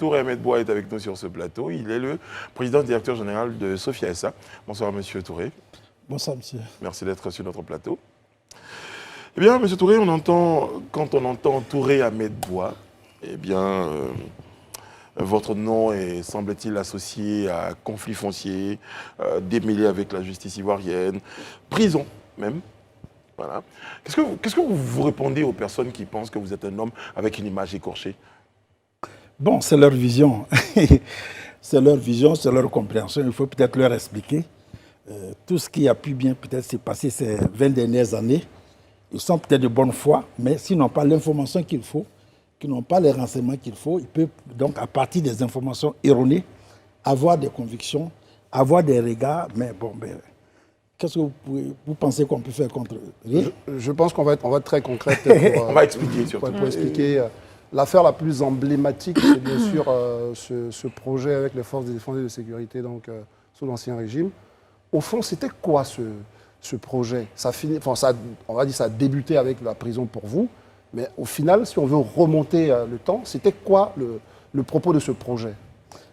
Touré Ahmed Bois est avec nous sur ce plateau. Il est le président directeur général de Sophia SA. Bonsoir, monsieur Touré. Bonsoir, monsieur. Merci d'être sur notre plateau. Eh bien, monsieur Touré, quand on entend Touré Ahmed Bois, eh bien, votre nom est, semble-t-il, associé à conflit foncier, démêlé avec la justice ivoirienne, prison même. Voilà. Qu'est-ce que vous répondez aux personnes qui pensent que vous êtes un homme avec une image écorchée? Bon, c'est leur vision. C'est leur vision, c'est leur compréhension. Il faut peut-être leur expliquer. Tout ce qui a pu bien peut-être se passer ces 20 dernières années, ils sont peut-être de bonne foi, mais s'ils n'ont pas l'information qu'il faut, qu'ils n'ont pas les renseignements qu'il faut, ils peuvent donc, à partir des informations erronées, avoir des convictions, avoir des regards, mais bon, qu'est-ce que vous pensez qu'on peut faire contre eux? Je pense qu'on va être très concret. On va expliquer surtout. Pour expliquer. L'affaire la plus emblématique, c'est bien sûr ce projet avec les forces de défense et de sécurité donc, sous l'Ancien Régime. Au fond, c'était quoi ce projet? On va dire ça a débuté avec la prison pour vous, mais au final, si on veut remonter le temps, c'était quoi le propos de ce projet?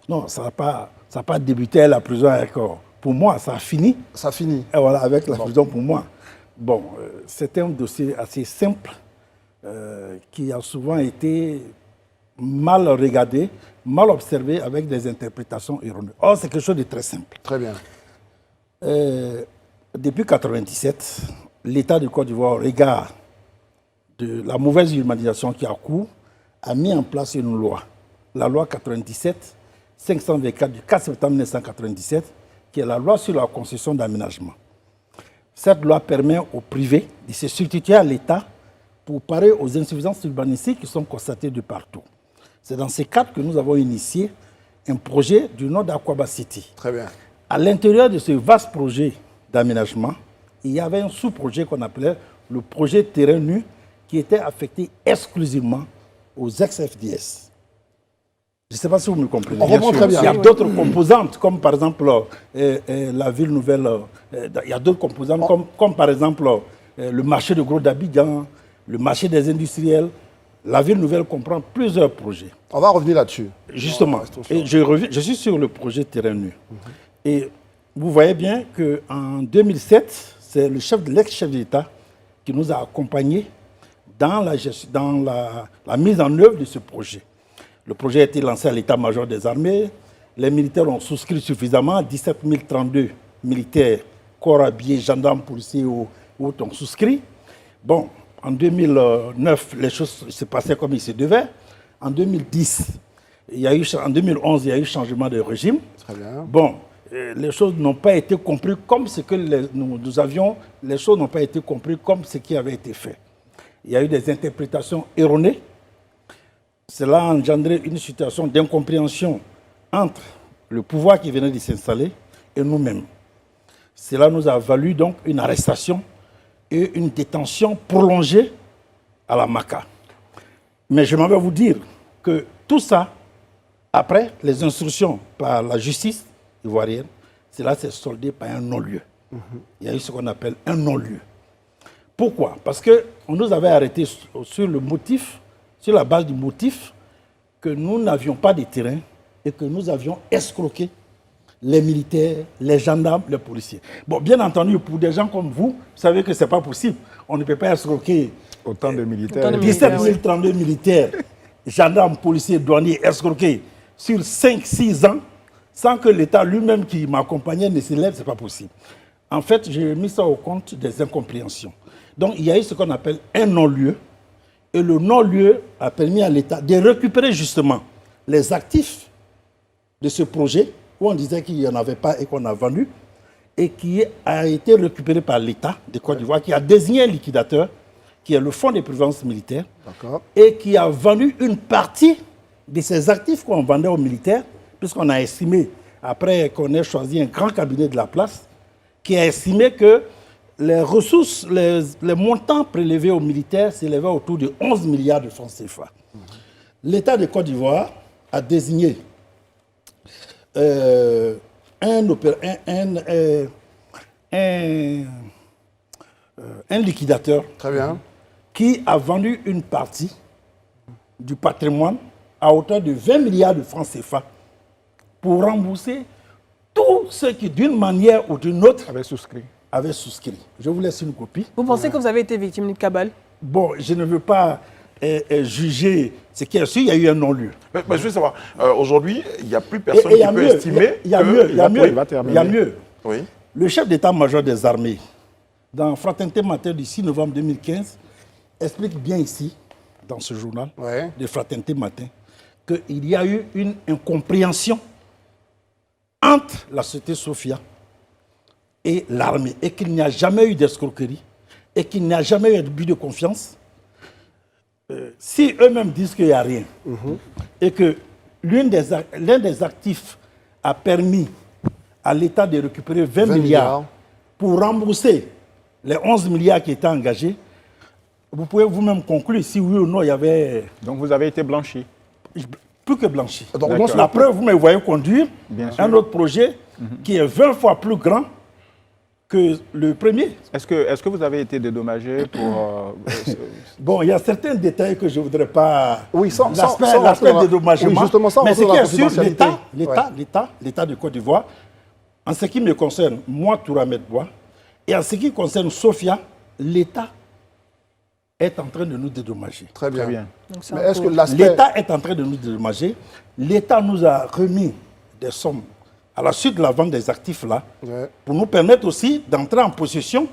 Non, ça n'a pas débuté à la prison encore. Pour moi, ça a fini. Ça a fini. Et voilà, avec la prison pour moi. Bon, c'est un dossier assez simple qui a souvent été mal regardé, mal observé avec des interprétations erronées. Or, c'est quelque chose de très simple. Très bien. Depuis 1997, l'État de Côte d'Ivoire, au regard de la mauvaise humanisation qui a cours, a mis en place une loi. La loi 97-524 du 4 septembre 1997, qui est la loi sur la concession d'aménagement. Cette loi permet au privé de se substituer à l'État pour parer aux insuffisances urbanistiques qui sont constatées de partout. C'est dans ce cadre que nous avons initié un projet du nom d'Aquaba City. Très bien. À l'intérieur de ce vaste projet d'aménagement, il y avait un sous-projet qu'on appelait le projet terrain nu qui était affecté exclusivement aux ex-FDS. Je ne sais pas si vous me comprenez. On reprend très bien. Il y a d'autres composantes, comme par exemple la ville nouvelle. Il y a d'autres composantes, comme par exemple le marché de gros d'Abidjan, le marché des industriels. La ville nouvelle comprend plusieurs projets. On va revenir là-dessus. Justement. Et je suis sur le projet terrain nu. Et vous voyez bien qu'en 2007, c'est l'ex-chef d'État qui nous a accompagnés dans la mise en œuvre de ce projet. Le projet a été lancé à l'état-major des armées. Les militaires ont souscrit suffisamment. 17 032 militaires, corps habillés, gendarmes, policiers ou autres ont souscrit. Bon, en 2009, les choses se passaient comme il se devait. En 2010, en 2011, il y a eu changement de régime. Très bien. Bon, les choses n'ont pas été comprises comme ce que nous avions. Les choses n'ont pas été comprises comme ce qui avait été fait. Il y a eu des interprétations erronées. Cela a engendré une situation d'incompréhension entre le pouvoir qui venait de s'installer et nous-mêmes. Cela nous a valu donc une arrestation et une détention prolongée à la MACA. Mais je m'en vais vous dire que tout ça, après les instructions par la justice ivoirienne, cela s'est soldé par un non-lieu. Il y a eu ce qu'on appelle un non-lieu. Pourquoi? Parce qu'on nous avait arrêtés sur le motif, sur la base du motif que nous n'avions pas de terrain et que nous avions escroqué les militaires, les gendarmes, les policiers. Bon, bien entendu, pour des gens comme vous, vous savez que ce n'est pas possible. On ne peut pas escroquer autant de militaires. 17 032 militaires, gendarmes, policiers, douaniers escroqués sur 5-6 ans sans que l'État lui-même qui m'accompagnait ne se lève, ce n'est pas possible. En fait, j'ai mis ça au compte des incompréhensions. Donc, il y a eu ce qu'on appelle un non-lieu. Et le non-lieu a permis à l'État de récupérer justement les actifs de ce projet où on disait qu'il n'y en avait pas et qu'on a vendu et qui a été récupéré par l'État de Côte d'Ivoire qui a désigné un liquidateur qui est le Fonds de prévoyance militaire et qui a vendu une partie de ces actifs qu'on vendait aux militaires puisqu'on a estimé, après qu'on ait choisi un grand cabinet de la place, qui a estimé que les ressources, les montants prélevés aux militaires s'élevaient autour de 11 milliards de francs CFA. L'État de Côte d'Ivoire a désigné un liquidateur Très bien. qui a vendu une partie du patrimoine à hauteur de 20 milliards de francs CFA pour rembourser tous ceux qui, d'une manière ou d'une autre, avaient souscrit. Je vous laisse une copie. Vous pensez que vous avez été victime d'une cabale? Bon, je ne veux pas juger ce qui est sûr, il y a eu un non-lieu. Mais je veux savoir, aujourd'hui, il n'y a plus personne qui peut estimer. Il y a mieux. Oui. Le chef d'état-major des armées, dans Fraternité Matin du 6 novembre 2015, explique bien ici, dans ce journal de Fraternité Matin, qu'il y a eu une incompréhension entre la société Sophia et l'armée, et qu'il n'y a jamais eu d'escroquerie, et qu'il n'y a jamais eu d'abus de confiance. Si eux-mêmes disent qu'il n'y a rien, et que l'un des actifs a permis à l'État de récupérer 20 milliards pour rembourser les 11 milliards qui étaient engagés, vous pouvez vous-même conclure si oui ou non il y avait... Donc vous avez été blanchi? Plus que blanchi. Donc, la preuve, vous me voyez conduire un autre projet qui est 20 fois plus grand que le premier. Est-ce que vous avez été dédommagé pour... Bon, il y a certains détails que je ne voudrais pas... Oui, l'aspect dédommagement. Oui, justement, ça, mais ce qui est sûr, l'État l'État de Côte d'Ivoire, en ce qui me concerne, moi, Toura Medbois, et en ce qui concerne Sophia, l'État est en train de nous dédommager. Très bien. Donc, mais est-ce que l'État est en train de nous dédommager. L'État nous a remis des sommes à la suite de la vente des actifs là, pour nous permettre aussi d'entrer en possession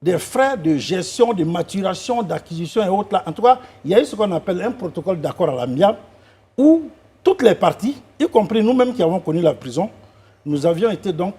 des frais de gestion, de maturation, d'acquisition et autres là. En tout cas, il y a eu ce qu'on appelle un protocole d'accord à l'amiable où toutes les parties, y compris nous-mêmes qui avons connu la prison, nous avions été donc...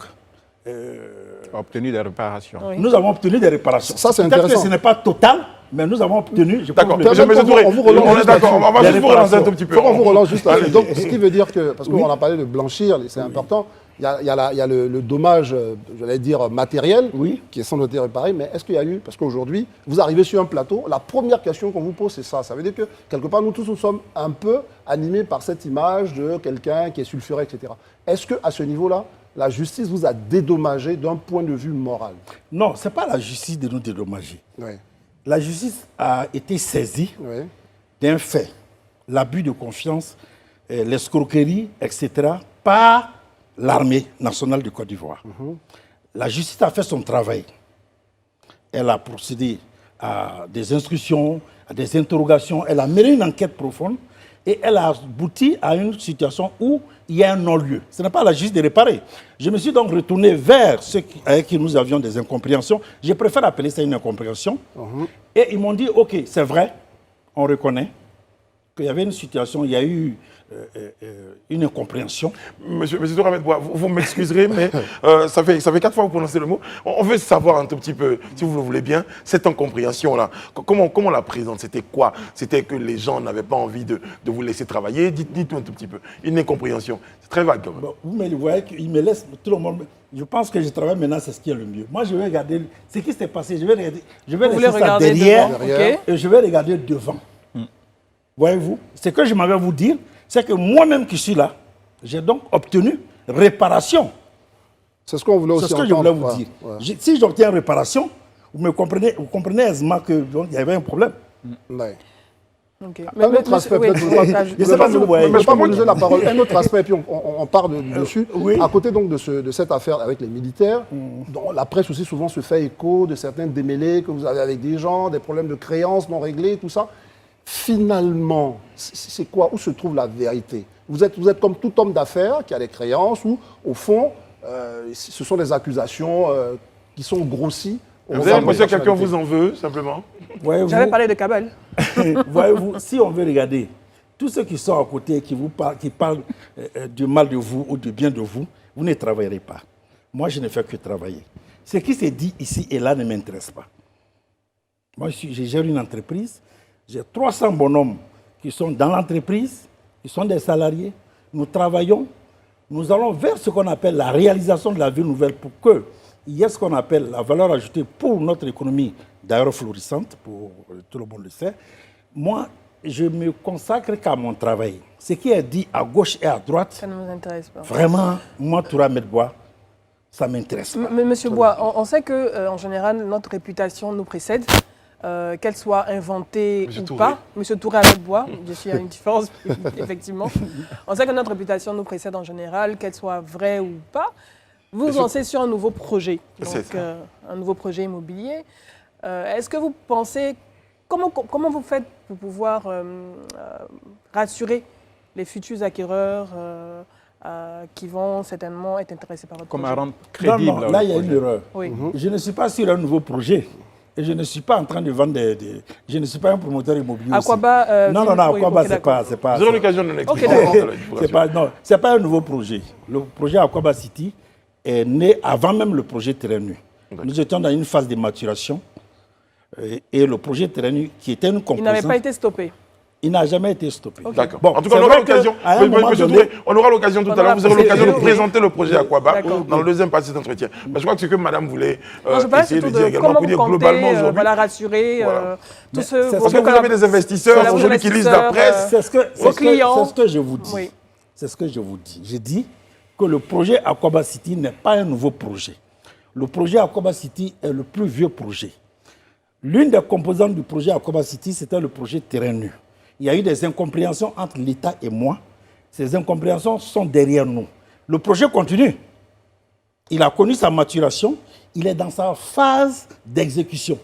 obtenu des réparations. Oui. Nous avons obtenu des réparations. Ça, c'est peut-être intéressant. que ce n'est pas total, mais nous avons obtenu... D'accord. On vous relance. On est d'accord. On va juste vous relancer un tout petit peu. On vous relance juste là. Donc, ce qui veut dire que, parce qu'on a parlé de blanchir, c'est important, il y a le dommage, j'allais dire, matériel, qui est sans doute réparé, mais est-ce qu'il y a eu, parce qu'aujourd'hui, vous arrivez sur un plateau, la première question qu'on vous pose, c'est ça. Ça veut dire que, quelque part, nous tous, nous sommes un peu animés par cette image de quelqu'un qui est sulfuré, etc. Est-ce qu'à ce niveau-là, la justice vous a dédommagé d'un point de vue moral? Non, ce n'est pas la justice de nous dédommager. Oui. La justice a été saisie d'un fait, l'abus de confiance, l'escroquerie, etc., par l'armée nationale de Côte d'Ivoire. La justice a fait son travail. Elle a procédé à des instructions, à des interrogations, elle a mené une enquête profonde et elle a abouti à une situation où il y a un non-lieu. Ce n'est pas à la justice de réparer. Je me suis donc retourné vers ceux avec qui nous avions des incompréhensions. Je préfère appeler ça une incompréhension. Et ils m'ont dit, OK, c'est vrai, on reconnaît qu'il y avait une situation, il y a eu une incompréhension. Monsieur Toura Medbois, vous m'excuserez, mais ça fait 4 fois que vous prononcez le mot. On veut savoir un tout petit peu, si vous le voulez bien, cette incompréhension-là. Comment on la présente? C'était quoi? C'était que les gens n'avaient pas envie de vous laisser travailler? Dites-nous un tout petit peu. Une incompréhension. C'est très vague quand même. Bon, vous me voyez qu'il me laisse tout le monde. Je pense que je travaille maintenant, c'est ce qui est le mieux. Moi, je vais regarder ce qui s'est passé. Je vais laisser ça derrière et je vais regarder devant. Voyez-vous, ce que je m'avais vous dire, c'est que moi-même qui suis là, j'ai donc obtenu réparation. C'est ce qu'on voulait aussi entendre. C'est ce que je voulais vous dire. Si j'obtiens réparation, vous comprenez aisément qu'il y avait un problème. Okay. Un autre aspect, peut-être, je ne sais pas si vous voyez, je ne vais pas monopoliser la parole. Un autre aspect, puis on part dessus. À côté donc de cette affaire avec les militaires, dont la presse aussi souvent se fait écho de certains démêlés que vous avez avec des gens, des problèmes de créances non réglés, tout ça. Finalement, c'est quoi? Où se trouve la vérité? Vous êtes comme tout homme d'affaires qui a des créances ou, au fond, ce sont des accusations qui sont grossies. Vous avez l'impression que quelqu'un vous en veut, simplement? J'avais parlé de cabale. Voyez-vous, si on veut regarder, tous ceux qui sont à côté, qui parlent du mal de vous ou du bien de vous, vous ne travaillerez pas. Moi, je ne fais que travailler. Ce qui s'est dit ici et là ne m'intéresse pas. Moi, je gère une entreprise. J'ai 300 bonhommes qui sont dans l'entreprise, qui sont des salariés. Nous travaillons, nous allons vers ce qu'on appelle la réalisation de la vie nouvelle pour qu'il y ait ce qu'on appelle la valeur ajoutée pour notre économie, d'ailleurs florissante, pour tout le monde le sait. Moi, je me consacre qu'à mon travail. Ce qui est dit à gauche et à droite, ça ne nous intéresse pas. Vraiment, moi, Toura Medbois, ça ne m'intéresse pas. Mais Monsieur Bois, on sait qu'en général, notre réputation nous précède. qu'elle soit inventée Monsieur ou Touré. pas. Monsieur Touré avec bois, je suis à une différence, effectivement. On sait que notre réputation nous précède en général, qu'elle soit vraie ou pas. Vous vous lancez sur un nouveau projet, donc un nouveau projet immobilier. Est-ce que vous pensez, comment vous faites pour pouvoir rassurer les futurs acquéreurs qui vont certainement être intéressés par votre Comme projet? à rendre crédible. Non, là, il y a une erreur. Oui. Je ne suis pas sur un nouveau projet. Et je ne suis pas en train de vendre Je ne suis pas un promoteur immobilier aussi. Aquaba, Non, oui, Aquaba, ok, c'est pas... Vous aurez l'occasion de nous Ok, l'expliquer. d'accord. C'est pas un nouveau projet. Le projet Aquaba City est né avant même le projet Terrain Nu. Nous étions dans une phase de maturation. Et le projet Terrain Nu, qui était une composante... Il n'avait pas été stoppé. Il n'a jamais été stoppé. D'accord. Bon, En tout cas, c'est on aura vrai l'occasion. qu'à un moment Monsieur donné- Touré, on aura l'occasion tout à l'heure. Vous aurez l'occasion de présenter le projet Aquaba D'accord. dans le deuxième partie de cet entretien. Mais je crois que ce que Madame voulait Non, je parlais essayer de surtout dire de également, comment pour vous dire comptez globalement aujourd'hui. voilà, rassurer Voilà. tous c'est ceux... ce Parce que vous avez des investisseurs, Voilà, vos aujourd'hui qui lisent la investisseurs, presse. C'est ce Vos clients. c'est ce que je vous dis. Oui. C'est ce que je vous dis. Je dis que le projet Aquaba City n'est pas un nouveau projet. Le projet Aquaba City est le plus vieux projet. L'une des composantes du projet Aquaba City, c'était le projet Terrain Nu. Il y a eu des incompréhensions entre l'État et moi. Ces incompréhensions sont derrière nous. Le projet continue. Il a connu sa maturation. Il est dans sa phase d'exécution.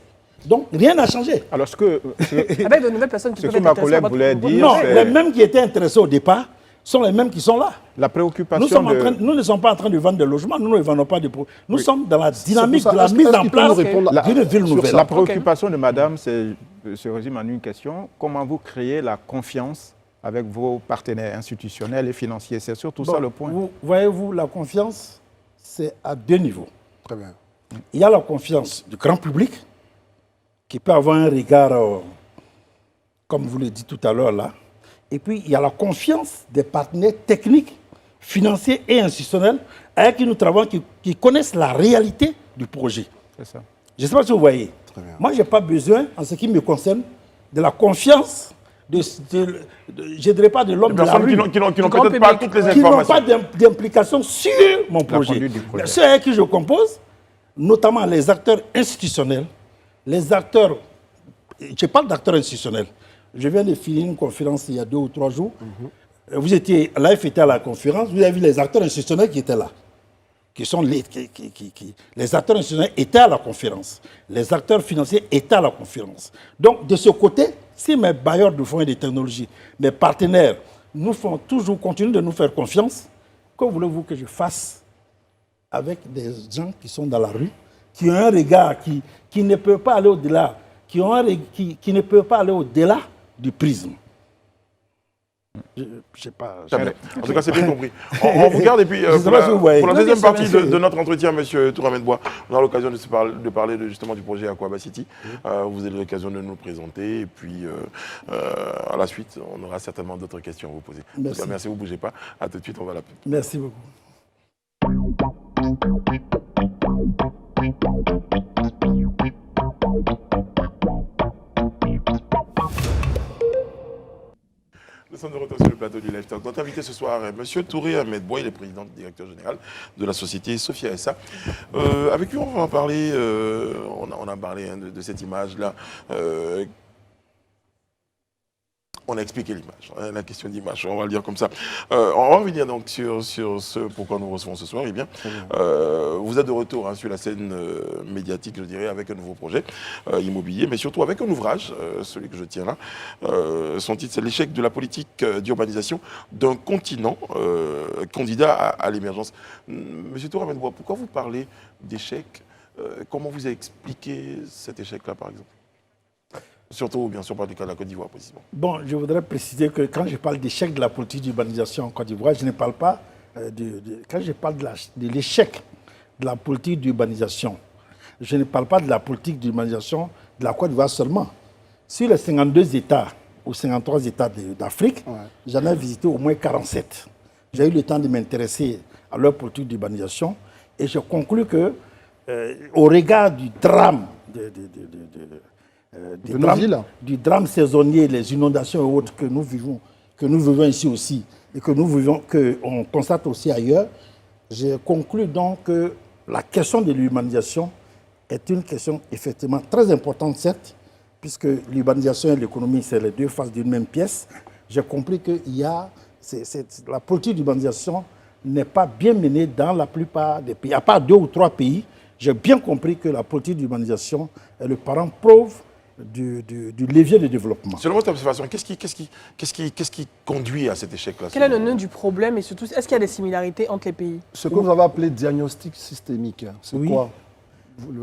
Donc, rien n'a changé. Alors, Avec de nouvelles personnes qui ce peuvent que être ma intéressées collègue par votre voulait projet. dire, Non, c'est- les mêmes qui étaient intéressés au départ sont les mêmes qui sont là. la Nous, préoccupation nous ne sommes pas en train de vendre des logements, nous ne vendons pas de produits. Nous sommes dans la dynamique C'est pour de ça, la est-ce- mise est-ce en qu'il peut nous place répondre d'une ville nouvelle. La préoccupation de madame se résume en une question. Comment vous créez la confiance avec vos partenaires institutionnels et financiers? C'est surtout ça le point. Voyez-vous, la confiance, c'est à deux niveaux. Très bien. Il y a la confiance du grand public, qui peut avoir un regard, comme vous le dites tout à l'heure là. Et puis, il y a la confiance des partenaires techniques, financiers et institutionnels avec qui nous travaillons, qui connaissent la réalité du projet. C'est ça. Je ne sais pas si vous voyez. bien. Moi, je n'ai pas besoin, en ce qui me concerne, de la confiance, je ne dirais pas de l'homme Des de la personnes rue, qui n'ont grand peut-être pas public. toutes les qui n'ont informations. pas d'implication sur mon projet. conduite du projet. Ceux avec qui je compose, notamment les acteurs institutionnels, les acteurs, je parle d'acteurs institutionnels. Je viens de finir une conférence il y a 2 ou 3 jours. Vous étiez, l'AF était à la conférence, vous avez vu les acteurs institutionnels qui étaient là. Les acteurs institutionnels étaient à la conférence. Les acteurs financiers étaient à la conférence. Donc, de ce côté, si mes bailleurs de fonds et de technologies, mes partenaires, nous font toujours continuer de nous faire confiance, que voulez-vous que je fasse avec des gens qui sont dans la rue, qui ont un regard qui ne peut pas aller au-delà, qui ne peut pas aller au-delà du prisme. Je sais pas. Très bien. En tout cas, c'est bien compris. On vous garde et puis Je sais pas si vous voyez. pour la Non, deuxième bien sûr, partie bien de sûr. notre entretien, Monsieur Touramed Bois, on aura l'occasion de parler justement du projet Aquaba City. Vous avez l'occasion de nous le présenter et puis à la suite, on aura certainement d'autres questions à vous poser. En tout Merci. cas, merci, vous ne bougez pas. À tout de suite, on va la pub. Merci beaucoup. Nous sommes de retour sur le plateau du Live Talk. Notre invité ce soir est M. Touré Ahmed Bois, il est président directeur général de la société Sophia SA. Avec lui, on va parler, on a parlé hein, de cette image-là. On a expliqué l'image, hein, la question d'image, on va le dire comme ça. On va revenir donc sur ce pourquoi nous recevons ce soir. Eh bien, vous êtes de retour hein, sur la scène médiatique, je dirais, avec un nouveau projet immobilier, mais surtout avec un ouvrage, celui que je tiens là. Son titre, c'est l'échec de la politique d'urbanisation d'un continent candidat à l'émergence. Monsieur Touramed Bois, pourquoi vous parlez d'échec? Comment vous expliquez cet échec-là, par exemple? Surtout, bien sûr, par le cas de la Côte d'Ivoire, précisément. Bon, je voudrais préciser que quand je parle d'échec de la politique d'urbanisation en Côte d'Ivoire, je ne parle pas quand je parle de l'échec de la politique d'urbanisation, je ne parle pas de la politique d'urbanisation de la Côte d'Ivoire seulement. Sur les 52 États ou 53 États d'Afrique, j'en ai visité au moins 47. J'ai eu le temps de m'intéresser à leur politique d'urbanisation et je conclus que, au regard du drame du drame saisonnier, les inondations et autres que nous vivons ici aussi et qu'on constate aussi ailleurs, j'ai conclu donc que la question de l'urbanisation est une question effectivement très importante, certes, puisque l'urbanisation et l'économie, c'est les deux faces d'une même pièce, j'ai compris que la politique d'urbanisation n'est pas bien menée dans la plupart des pays. À part 2 ou 3 pays, j'ai bien compris que la politique d'urbanisation est le parent pauvre du levier de développement. Selon votre observation, qu'est-ce qui conduit à cet échec-là? Quel est le nœud du problème et surtout, est-ce qu'il y a des similarités entre les pays? Ce que vous avez appelé diagnostic systémique, c'est Oui. quoi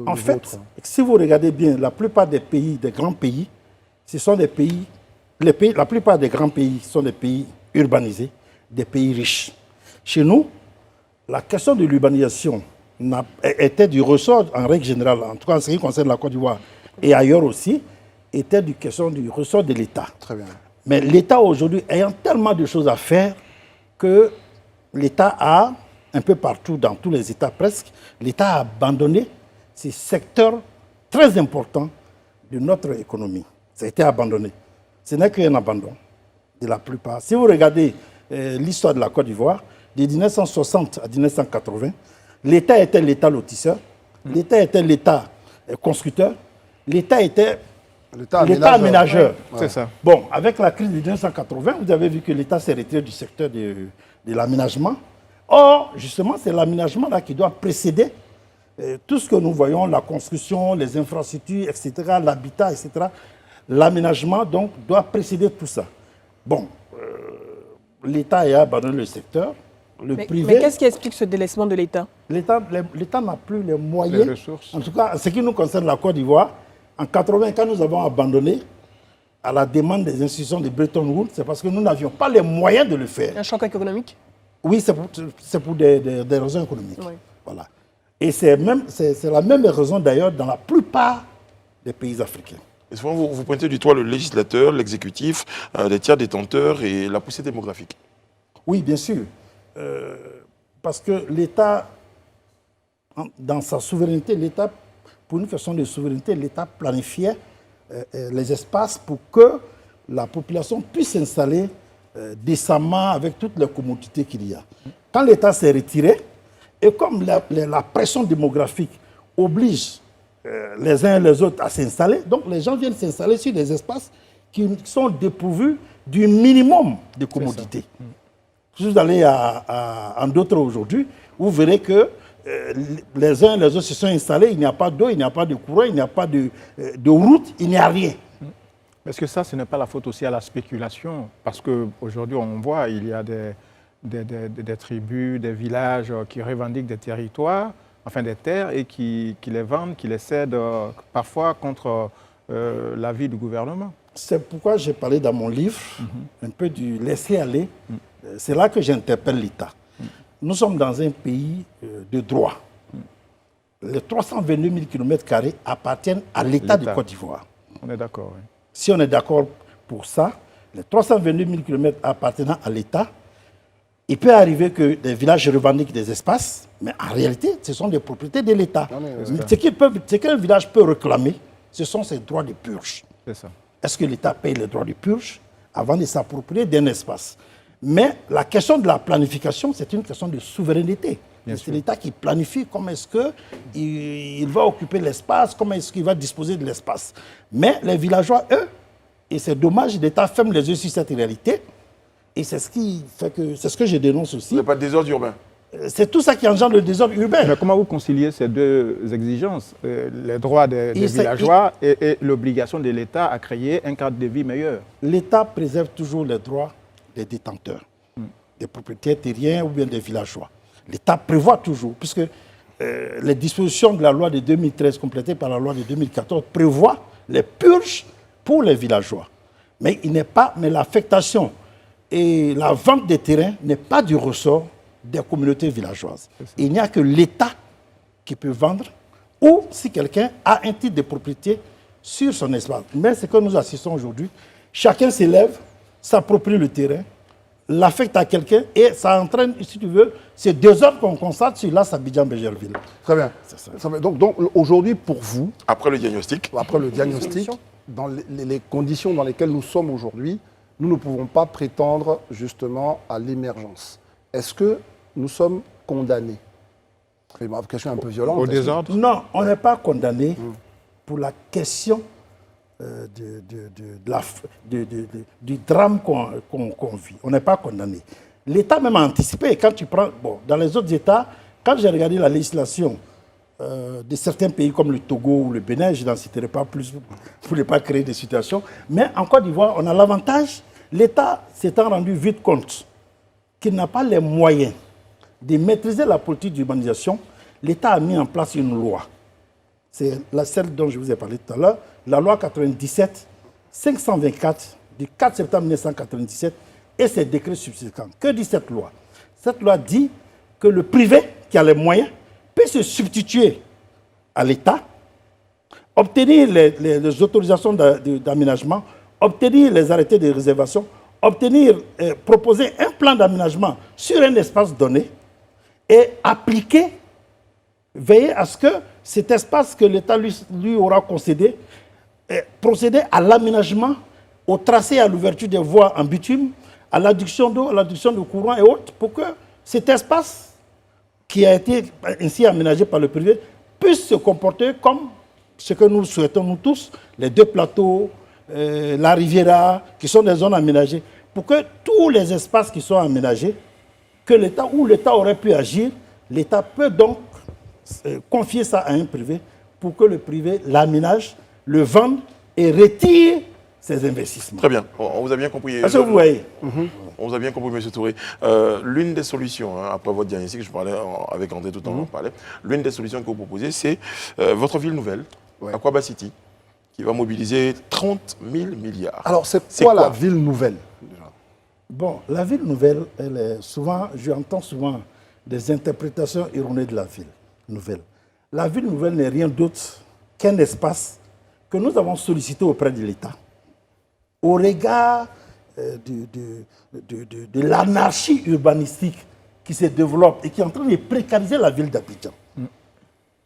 En fait, si vous regardez bien, la plupart des pays, des grands pays, ce sont des pays, la plupart des grands pays sont des pays urbanisés, des pays riches. Chez nous, la question de l'urbanisation était du ressort, en règle générale, en tout cas en ce qui concerne la Côte d'Ivoire et ailleurs aussi, était du ressort de l'État. Très bien. Mais l'État aujourd'hui ayant tellement de choses à faire que l'État a, un peu partout, dans tous les États presque, l'État a abandonné ces secteurs très importants de notre économie. Ça a été abandonné. Ce n'est qu'un abandon de la plupart. Si vous regardez l'histoire de la Côte d'Ivoire, de 1960 à 1980, l'État était l'État lotisseur, l'État était l'État constructeur, l'État était l'État aménageur. Ouais. C'est ça. Bon, avec la crise de 1980, vous avez vu que l'État s'est retiré du secteur de l'aménagement. Or, justement, c'est l'aménagement là qui doit précéder tout ce que nous voyons, la construction, les infrastructures, etc., l'habitat, etc. L'aménagement, donc, doit précéder tout ça. Bon, l'État a abandonné le secteur. Le privé, mais qu'est-ce qui explique ce délaissement de l'État? l'État n'a plus les moyens. Les ressources. En tout cas, en ce qui nous concerne la Côte d'Ivoire, en 80, quand nous avons abandonné à la demande des institutions de Bretton Woods, c'est parce que nous n'avions pas les moyens de le faire. Un choc économique? Oui, c'est pour des raisons économiques. Oui. Voilà. Et c'est la même raison d'ailleurs dans la plupart des pays africains. Et souvent, vous pointez du doigt le législateur, l'exécutif, les tiers détenteurs et la poussée démographique. Oui, bien sûr. Parce que l'État, dans sa souveraineté, l'État, pour une question de souveraineté, l'État planifiait les espaces pour que la population puisse s'installer décemment avec toutes les commodités qu'il y a. Quand l'État s'est retiré, et comme la pression démographique oblige les uns et les autres à s'installer, donc les gens viennent s'installer sur des espaces qui sont dépourvus du minimum de commodités. Si vous allez en d'autres aujourd'hui, vous verrez que les uns et les autres se sont installés, il n'y a pas d'eau, il n'y a pas de courant, il n'y a pas de route, il n'y a rien. Est-ce que ça, ce n'est pas la faute aussi à la spéculation? Parce qu'aujourd'hui, on voit, il y a des tribus, des villages qui revendiquent des territoires, enfin des terres, et qui les vendent, qui les cèdent parfois contre l'avis du gouvernement. C'est pourquoi j'ai parlé dans mon livre un peu du laisser-aller. C'est là que j'interpelle l'État. Nous sommes dans un pays de droit. Les 322 000 km² appartiennent à l'État de Côte d'Ivoire. On est d'accord, oui. Si on est d'accord pour ça, les 322 000 km appartenant à l'État, il peut arriver que des villages revendiquent des espaces, mais en réalité, ce sont des propriétés de l'État. Ce qu'un village peut réclamer, ce sont ses droits de purge. C'est ça. Est-ce que l'État paye les droits de purge avant de s'approprier d'un espace? Mais la question de la planification, c'est une question de souveraineté. C'est l'État qui planifie comment est-ce qu'il va occuper l'espace, comment est-ce qu'il va disposer de l'espace. Mais les villageois, eux, et c'est dommage, l'État ferme les yeux sur cette réalité. Et c'est ce qui fait que, c'est ce que je dénonce aussi. Il n'y a pas de désordre urbain. C'est tout ça qui engendre le désordre urbain. Mais comment vous conciliez ces deux exigences, les droits des villageois et l'obligation de l'État à créer un cadre de vie meilleur? L'État préserve toujours les droits des détenteurs, des propriétaires terriens ou bien des villageois. L'État prévoit toujours, puisque les dispositions de la loi de 2013, complétées par la loi de 2014, prévoient les purges pour les villageois. Mais l'affectation et la vente des terrains n'est pas du ressort des communautés villageoises. Il n'y a que l'État qui peut vendre ou si quelqu'un a un titre de propriété sur son espace. Mais ce que nous assistons aujourd'hui, chacun s'élève, s'approprie le terrain, l'affecte à quelqu'un et ça entraîne, si tu veux, ces désordres qu'on constate sur l'As Abidjan-Bégerville. Très bien. Donc aujourd'hui, pour vous, après le diagnostic, dans les conditions dans lesquelles nous sommes aujourd'hui, nous ne pouvons pas prétendre justement à l'émergence. Est-ce que nous sommes condamnés? C'est une question un peu violente. Au désordre? Non, on n'est pas condamné pour la question du drame qu'on vit. On n'est pas condamné. L'État même a anticipé. Quand tu prends, bon, dans les autres États, quand j'ai regardé la législation de certains pays comme le Togo ou le Bénin, je n'en citerai pas plus pour ne pas créer des situations, mais en Côte d'Ivoire, on a l'avantage, l'État s'étant rendu vite compte qu'il n'a pas les moyens de maîtriser la politique d'urbanisation, l'État a mis en place une loi. C'est celle dont je vous ai parlé tout à l'heure, la loi 97-524 du 4 septembre 1997 et ses décrets subséquents. Que dit cette loi? Cette loi dit que le privé qui a les moyens peut se substituer à l'État, obtenir les autorisations d'aménagement, obtenir les arrêtés de réservation, proposer un plan d'aménagement sur un espace donné et appliquer, veiller à ce que cet espace que l'État lui aura concédé, procéder à l'aménagement, au tracé, à l'ouverture des voies en bitume, à l'adduction d'eau, à l'adduction de courant et autres, pour que cet espace qui a été ainsi aménagé par le privé puisse se comporter comme ce que nous souhaitons nous tous, les deux plateaux, la Riviera, qui sont des zones aménagées, pour que tous les espaces qui sont aménagés, que l'État, où l'État aurait pu agir, l'État peut donc confier ça à un privé pour que le privé l'aménage, le vende et retire ses investissements. Très bien, on vous a bien compris. Est-ce que vous voyez? On vous a bien compris, M. Touré. L'une des solutions, hein, après votre diagnostic, je parlais avec André tout le temps, on parlait, l'une des solutions que vous proposez, c'est votre ville nouvelle, Akwaba City, qui va mobiliser 30 000 milliards. Alors, c'est quoi la ville nouvelle déjà? Bon, la ville nouvelle, elle est souvent, j'entends souvent des interprétations erronées de la ville nouvelle. La ville nouvelle n'est rien d'autre qu'un espace que nous avons sollicité auprès de l'État au regard de l'anarchie urbanistique qui se développe et qui est en train de précariser la ville d'Abidjan.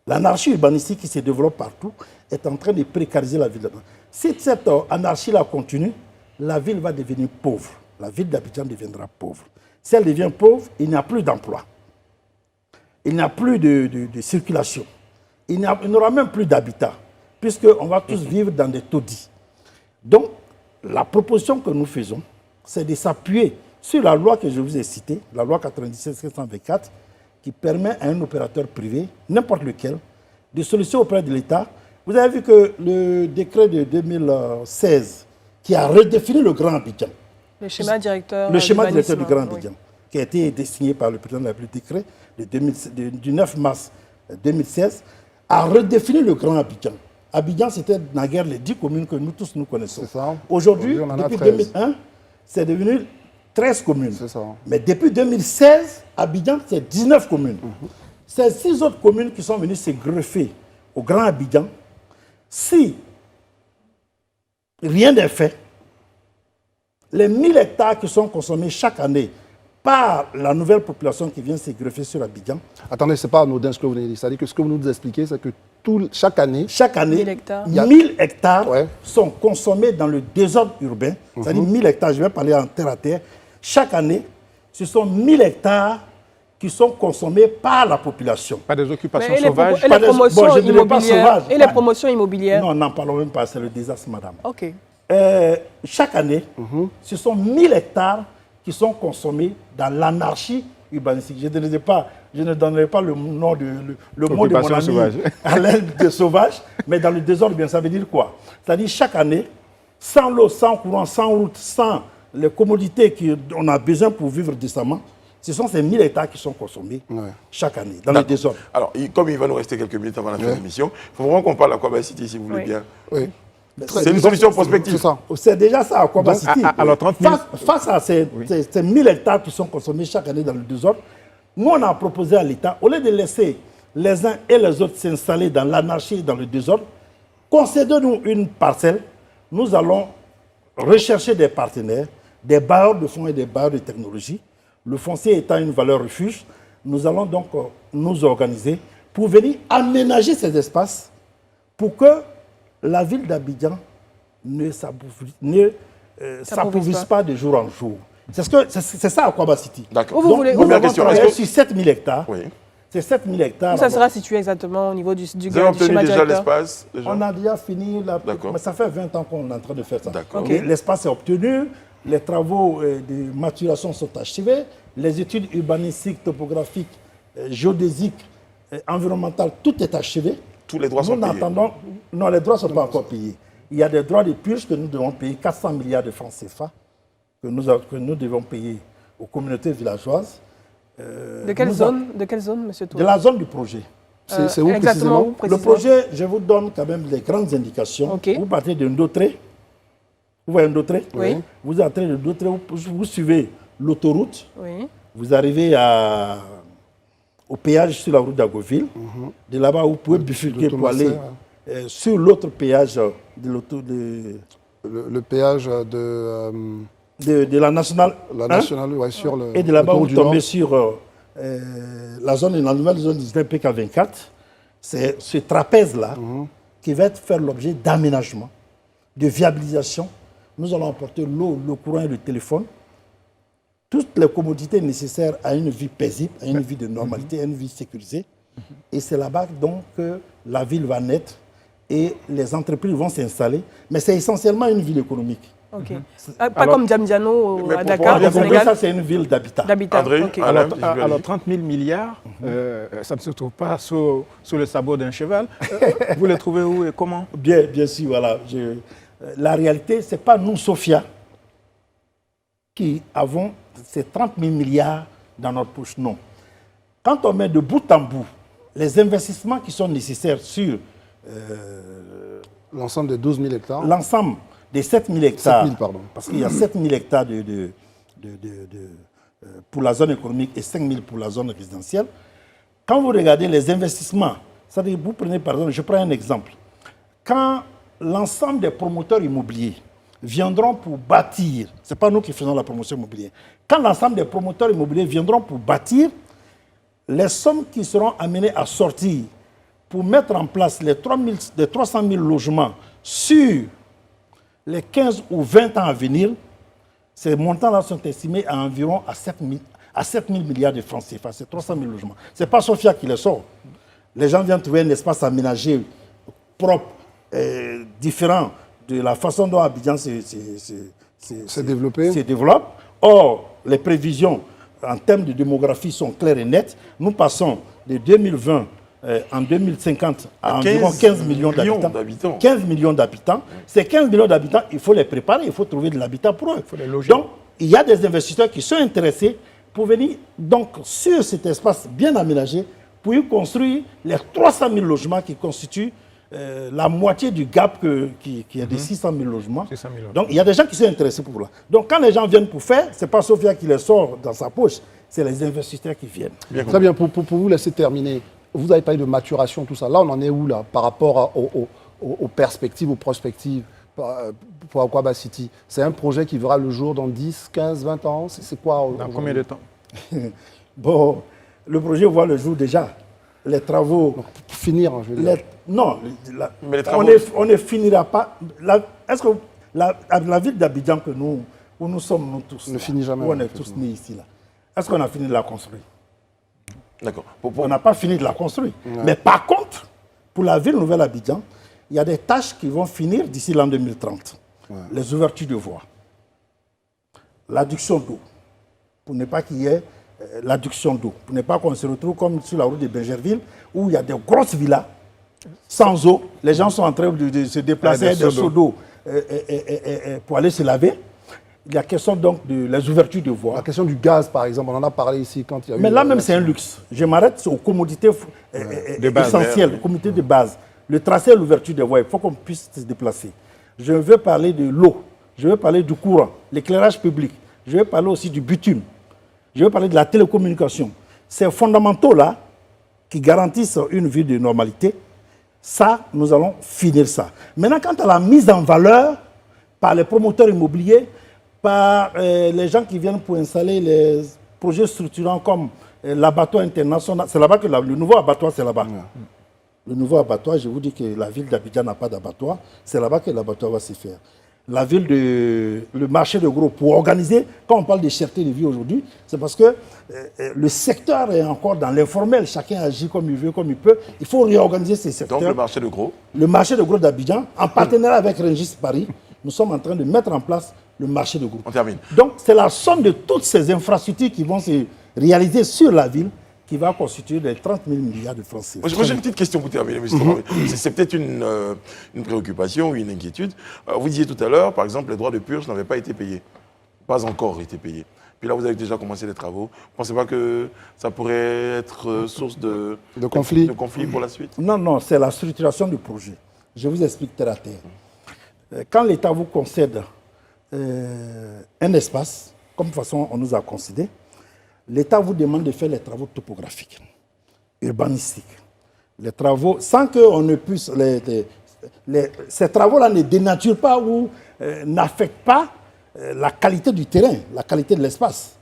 L'anarchie urbanistique qui se développe partout est en train de précariser la ville d'Abidjan. Si cette anarchie-là continue, la ville va devenir pauvre. La ville d'Abidjan deviendra pauvre. Si elle devient pauvre, il n'y a plus d'emploi. Il n'y a plus de circulation. Il n'y aura même plus d'habitat, puisqu'on va tous vivre dans des taudis. Donc, la proposition que nous faisons, c'est de s'appuyer sur la loi que je vous ai citée, la loi 97-524, qui permet à un opérateur privé, n'importe lequel, de solliciter auprès de l'État. Vous avez vu que le décret de 2016, qui a redéfini le Grand Abidjan, le schéma directeur du Grand Abidjan, qui a été signé par le président de la République, décret du 9 mars 2016, a redéfini le Grand Abidjan. Abidjan, c'était naguère les 10 communes que nous tous nous connaissons. Aujourd'hui, depuis 2001, c'est devenu 13 communes. Mais depuis 2016, Abidjan, c'est 19 communes. Ces 6 autres communes qui sont venues se greffer au Grand Abidjan, si rien n'est fait, les 1000 hectares qui sont consommés chaque année par la nouvelle population qui vient se greffer sur Abidjan. Attendez, ce n'est pas anodin ce que vous venez de dire. C'est-à-dire que ce que vous nous expliquez, c'est que chaque année, 1000 hectares sont consommés dans le désordre urbain. C'est-à-dire 1000 hectares, je vais parler en terre à terre. Chaque année, ce sont 1000 hectares qui sont consommés par la population. Pas des occupations sauvages. Et les promotions immobilières. Et les promotions immobilières. Non, n'en parlons même pas, c'est le désastre, madame. OK. Chaque année, ce sont 1000 hectares qui sont consommés dans l'anarchie urbanistique. Je ne donnerai pas le nom le mot de mon ami Alain de Sauvage, mais dans le désordre, bien, ça veut dire quoi? C'est-à-dire chaque année, sans l'eau, sans courant, sans route, sans les commodités qu'on a besoin pour vivre décemment, ce sont ces 1000 hectares qui sont consommés chaque année, dans le désordre. Alors, comme il va nous rester quelques minutes avant la fin de l'émission, il faut vraiment qu'on parle d'Akwaba City, si vous voulez bien. Oui. C'est une solution prospective. C'est déjà ça, Akwaba City. Alors, 30 000... Face à ces 1000 hectares qui sont consommés chaque année dans le désordre, nous, on a proposé à l'État, au lieu de laisser les uns et les autres s'installer dans l'anarchie et dans le désordre, concédez-nous une parcelle, nous allons rechercher des partenaires, des bailleurs de fonds et des bailleurs de technologie. Le foncier étant une valeur refuge, nous allons donc nous organiser pour venir aménager ces espaces pour que la ville d'Abidjan ne s'appauvrisse pas de jour en jour. C'est ça Akwaba City. D'accord. Donc, nous avons travaillé sur 7000 hectares. C'est 7 000 hectares. Où ça sera situé exactement au niveau du Vous avez schéma obtenu déjà directeur? l'espace déjà? On a déjà fini, D'accord. mais ça fait 20 ans qu'on est en train de faire ça. D'accord. Ok. L'espace est obtenu, les travaux de maturation sont achevés, les études urbanistiques, topographiques, géodésiques, environnementales, tout est achevé. Tous les droits sont Nous payés. n'attendons, non, les droits ne sont pas encore payés. Il y a des droits de purge que nous devons payer, 400 milliards de francs CFA, que nous devons payer aux communautés villageoises. De quelle zone, monsieur Touré? De la zone du projet. C'est où Exactement où, précisément? Le projet, je vous donne quand même les grandes indications. Ok. Vous partez de Ndotré. Vous voyez Ndotré? Oui. Vous entrez de Ndotré, vous suivez l'autoroute. Oui. Vous arrivez au péage sur la route d'Agoville. De là-bas, vous pouvez bifurquer pour aller sur l'autre péage Le péage de la nationale. la 1. nationale, ouais, sur le. Et de là-bas, vous l'autoroute du Nord. tombez sur la nouvelle zone 19 PK24. C'est ce trapèze-là qui va faire l'objet d'aménagement, de viabilisation. Nous allons apporter l'eau, le courant et le téléphone. Toutes les commodités nécessaires à une vie paisible, à une vie de normalité, à une vie sécurisée. Et c'est là-bas donc que la ville va naître et les entreprises vont s'installer. Mais c'est essentiellement une ville économique. Ok. Pas comme Djamdiano Mais à pour Dakar, pouvoir au Donc, Sénégal. ça, c'est une ville d'habitat. D'habitants. André, Ok. alors, Alors 30 000 milliards, ça ne se trouve pas sous le sabot d'un cheval. Vous les trouvez où et comment? Bien sûr, voilà. La réalité, ce n'est pas nous, Sofia, qui avons ces 30 000 milliards dans notre poche. Non. Quand on met de bout en bout les investissements qui sont nécessaires sur L'ensemble des 12 000 hectares. l'ensemble des 7 000 hectares, 7 000, pardon. parce qu'il y a 7 000 hectares pour la zone économique et 5 000 pour la zone résidentielle, quand vous regardez les investissements, c'est-à-dire vous prenez par exemple, je prends un exemple, quand l'ensemble des promoteurs immobiliers viendront pour bâtir, ce n'est pas nous qui faisons la promotion immobilière, quand l'ensemble des promoteurs immobiliers viendront pour bâtir, les sommes qui seront amenées à sortir pour mettre en place les 300 000 logements sur les 15 ou 20 ans à venir, ces montants-là sont estimés à environ à 7 000 milliards de francs CFA, c'est 300 000 logements. Ce n'est pas Sofia qui les sort. Les gens viennent trouver un espace aménagé propre, différent de la façon dont Abidjan se développe. Or, les prévisions en termes de démographie sont claires et nettes. Nous passons de 2020 en 2050 à environ 15 millions d'habitants. 15 millions d'habitants. Ces 15 millions d'habitants, il faut les préparer, il faut trouver de l'habitat pour eux. Il faut les loger. Donc, il y a des investisseurs qui sont intéressés pour venir donc, sur cet espace bien aménagé pour y construire les 300 000 logements qui constituent la moitié du gap qui est de 600 000 logements. 600 000 Donc, il y a des gens qui sont intéressés pour là. Donc, quand les gens viennent pour faire, ce n'est pas Sofia qui les sort dans sa poche, c'est les investisseurs qui viennent. Très bien, pour vous laisser terminer, vous avez parlé de maturation, tout ça. Là, on en est où là par rapport aux perspectives, aux prospectives pour Akwaba City? C'est un projet qui verra le jour dans 10, 15, 20 ans? C'est quoi? Dans combien de temps? Bon, le projet voit le jour déjà. Les travaux... Pour finir, je veux dire. Non, Mais les travaux... on ne finira pas. Est-ce que la ville d'Abidjan où nous sommes nous tous, ne finit jamais, où on est tous nés ici, là, est-ce qu'on a fini de la construire? D'accord. On n'a pas fini de la construire. Ouais. Mais par contre, pour la ville Nouvelle-Abidjan, il y a des tâches qui vont finir d'ici l'an 2030. Ouais. Les ouvertures de voies, l'adduction d'eau, pour ne pas qu'il y ait l'adduction d'eau, pour ne pas qu'on se retrouve comme sur la route de Bergerville, où il y a des grosses villas sans eau. Les gens sont en train de se déplacer avec des seaux d'eau pour aller se laver. Il y a question donc de les ouvertures de voies. La question du gaz, par exemple, on en a parlé ici quand il y a eu... Mais là même, c'est un luxe. Je m'arrête aux commodités essentielles, aux commodités de base. Le tracé et l'ouverture des voies, il faut qu'on puisse se déplacer. Je veux parler de l'eau, je veux parler du courant, l'éclairage public, je veux parler aussi du bitume, je veux parler de la télécommunication. Ces fondamentaux-là qui garantissent une vie de normalité, ça, nous allons finir ça. Maintenant, quant à la mise en valeur par les promoteurs immobiliers, par les gens qui viennent pour installer les projets structurants comme l'abattoir international. C'est là-bas que le nouveau abattoir, c'est là-bas. Le nouveau abattoir, je vous dis que la ville d'Abidjan n'a pas d'abattoir. C'est là-bas que l'abattoir va se faire. la ville le marché de gros pour organiser. Quand on parle de cherté de vie aujourd'hui, c'est parce que le secteur est encore dans l'informel. Chacun agit comme il veut, comme il peut. Il faut réorganiser ces secteurs. Donc le marché de gros. Le marché de gros d'Abidjan, en partenariat avec Rungis Paris, nous sommes en train de mettre en place le marché de gros. On termine. Donc c'est la somme de toutes ces infrastructures qui vont se réaliser sur la ville qui va constituer les 30 000 milliards de francs CFA. Moi, j'ai une petite question pour terminer, monsieur. C'est peut-être une préoccupation ou une inquiétude. Vous disiez tout à l'heure, par exemple, les droits de purge n'avaient pas été payés. Pas encore été payés. Puis là, vous avez déjà commencé les travaux. Vous ne pensez pas que ça pourrait être source de conflit pour la suite? Non, non, c'est la structuration du projet. Je vous explique terre à terre. Quand l'État vous concède un espace, comme de toute façon on nous a concédé, l'État vous demande de faire les travaux topographiques, urbanistiques. Les travaux, sans qu'on ne puisse... ces travaux-là ne dénaturent pas ou n'affectent pas la qualité du terrain, la qualité de l'espace.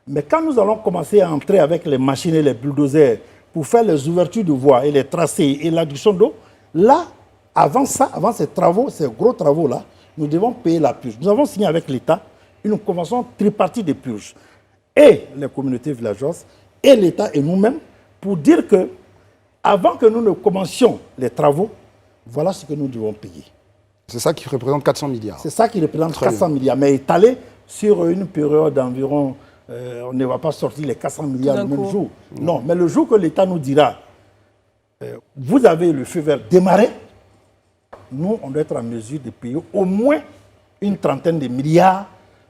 Mais quand nous allons commencer à entrer avec les machines et les bulldozers pour faire les ouvertures de voies et les tracés et l'adduction d'eau, là, avant ça, avant ces travaux, ces gros travaux-là, nous devons payer la purge. Nous avons signé avec l'État une convention tripartite de purge. Et les communautés villageoises, et l'État et nous-mêmes, pour dire que, avant que nous ne commencions les travaux, voilà ce que nous devons payer. C'est ça qui représente 400 milliards. C'est ça qui représente 400 milliards, mais étalé sur une période d'environ, on ne va pas sortir les 400 milliards le même jour. Non, mais le jour que l'État nous dira, vous avez le feu vert démarré, nous, on doit être en mesure de payer au moins une trentaine de milliards.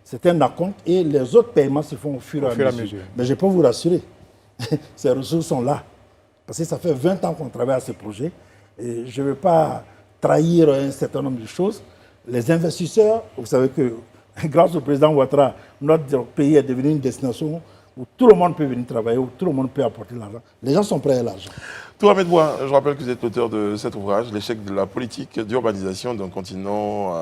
C'est un acompte et les autres paiements se font au fur et à mesure. Mais je peux vous rassurer, ces ressources sont là. Parce que ça fait 20 ans qu'on travaille à ce projet. Et je ne veux pas trahir un certain nombre de choses. Les investisseurs, vous savez que grâce au président Ouattara, notre pays est devenu une destination où tout le monde peut venir travailler, où tout le monde peut apporter l'argent. Les gens sont prêts à l'argent. Toura Medbois, je rappelle que vous êtes l'auteur de cet ouvrage, L'échec de la politique d'urbanisation d'un continent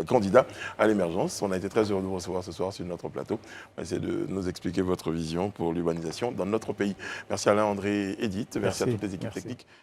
candidat à l'émergence. On a été très heureux de vous recevoir ce soir sur notre plateau. On va essayer de nous expliquer votre vision pour l'urbanisation dans notre pays. Merci Alain, André, Edith. Merci à toutes les équipes techniques.